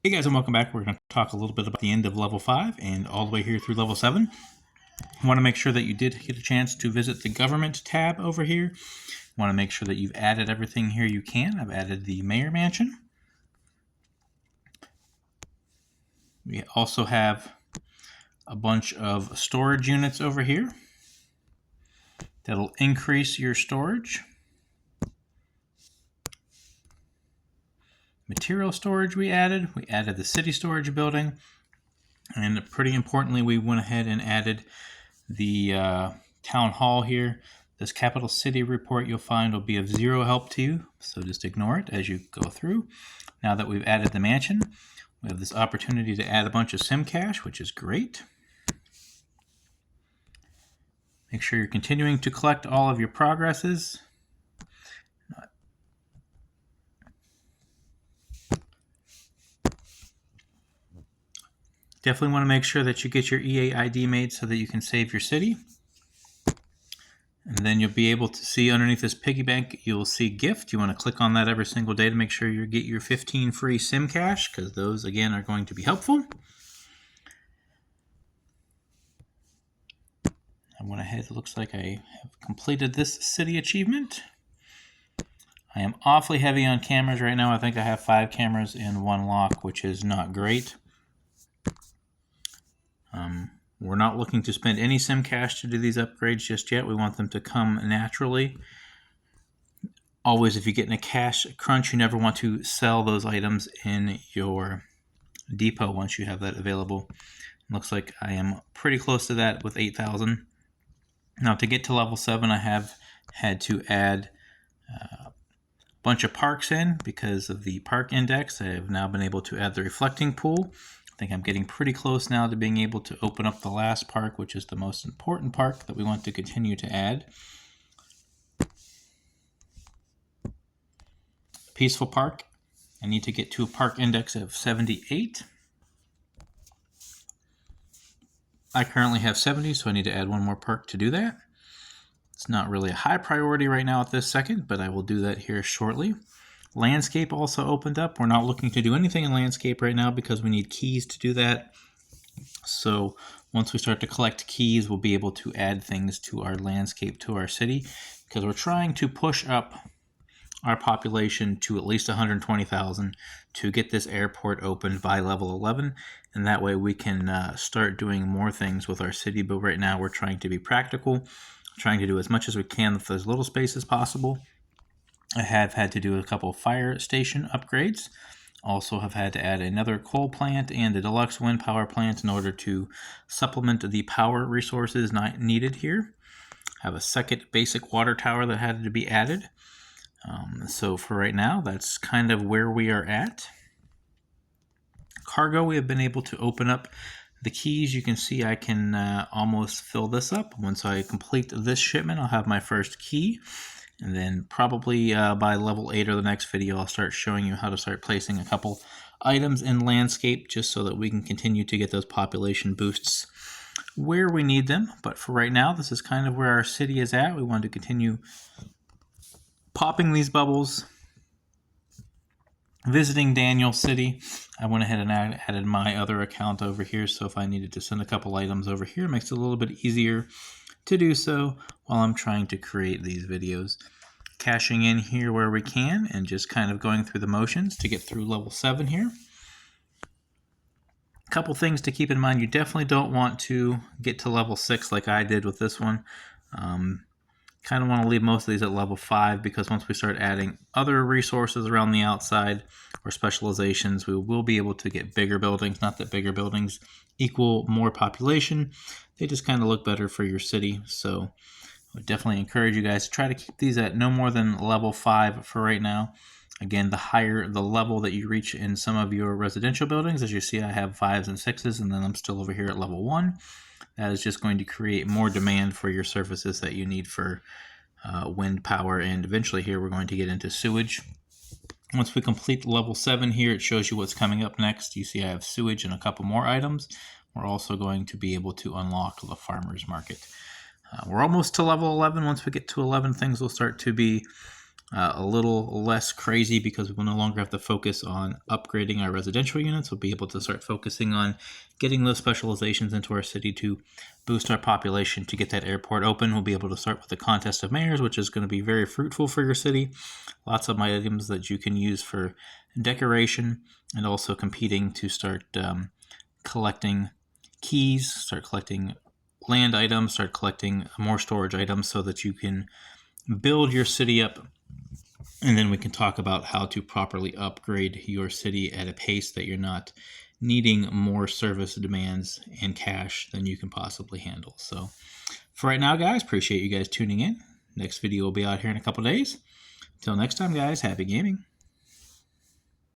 Hey guys, and welcome back. We're going to talk a little bit about the end of level 5 and all the way here through level 7. I want to make sure that you did get a chance to visit the government tab over here. I want to make sure that you've added everything here you can. I've added the mayor mansion. We also have a bunch of storage units over here that'll increase your storage. Material storage we added the city storage building, and pretty importantly we went ahead and added the town hall here. This capital city report you'll find will be of zero help to you, so just ignore it as you go through. Now that we've added the mansion, we have this opportunity to add a bunch of SimCash, which is great. Make sure you're continuing to collect all of your progresses. Definitely want to make sure that you get your EA ID made so that you can save your city. And then you'll be able to see underneath this piggy bank, you'll see gift. You want to click on that every single day to make sure you get your 15 free SimCash, because those, again, are going to be helpful. I went ahead, it looks like I have completed this city achievement. I am awfully heavy on cameras right now. I think I have 5 cameras in one lock, which is not great. We're not looking to spend any SimCash to do these upgrades just yet. We want them to come naturally. Always, if you get in a cash crunch, you never want to sell those items in your depot once you have that available. Looks like I am pretty close to that with 8,000. Now, to get to level 7, I have had to add a bunch of parks in because of the park index. I have now been able to add the reflecting pool. I think I'm getting pretty close now to being able to open up the last park, which is the most important park that we want to continue to add. Peaceful Park. I need to get to a park index of 78. I currently have 70, so I need to add one more park to do that. It's not really a high priority right now at this second, but I will do that here shortly. Landscape also opened up. We're not looking to do anything in landscape right now because we need keys to do that. So once we start to collect keys, we'll be able to add things to our landscape, to our city, because we're trying to push up our population to at least 120,000 to get this airport opened by level 11, and that way we can start doing more things with our city. But right now we're trying to be practical, trying to do as much as we can with as little space as possible. I have had to do a couple fire station upgrades. Also have had to add another coal plant and a deluxe wind power plant in order to supplement the power resources not needed here. I have a second basic water tower that had to be added. So for right now, that's kind of where we are at. Cargo, we have been able to open up the keys. You can see I can almost fill this up. Once I complete this shipment, I'll have my first key. And then probably by level 8 or the next video, I'll start showing you how to start placing a couple items in landscape just so that we can continue to get those population boosts where we need them. But for right now, this is kind of where our city is at. We want to continue popping these bubbles, visiting Daniel City. I went ahead and added my other account over here, so if I needed to send a couple items over here, it makes it a little bit easier to do so while I'm trying to create these videos. Cashing in here where we can and just kind of going through the motions to get through level 7 here. A couple things to keep in mind. You definitely don't want to get to level 6 like I did with this one. Kind of want to leave most of these at level 5 because once we start adding other resources around the outside or specializations, we will be able to get bigger buildings. Not that bigger buildings equal more population. They just kind of look better for your city. So I would definitely encourage you guys to try to keep these at no more than level 5 for right now. Again, the higher the level that you reach in some of your residential buildings, as you see I have 5s and 6s, and then I'm still over here at level 1. That is just going to create more demand for your services that you need for wind power, and eventually here we're going to get into sewage. Once we complete level 7 here, it shows you what's coming up next. You see I have sewage and a couple more items. We're also going to be able to unlock the farmer's market. We're almost to level 11. Once we get to 11, things will start to be a little less crazy because we will no longer have to focus on upgrading our residential units. We'll be able to start focusing on getting those specializations into our city to boost our population, to get that airport open. We'll be able to start with the contest of mayors, which is going to be very fruitful for your city. Lots of items that you can use for decoration, and also competing to start collecting keys, start collecting land items, start collecting more storage items so that you can build your city up. And then we can talk about how to properly upgrade your city at a pace that you're not needing more service demands and cash than you can possibly handle. So for right now, guys, appreciate you guys tuning in. Next video will be out here in a couple days. Until next time, guys, happy gaming.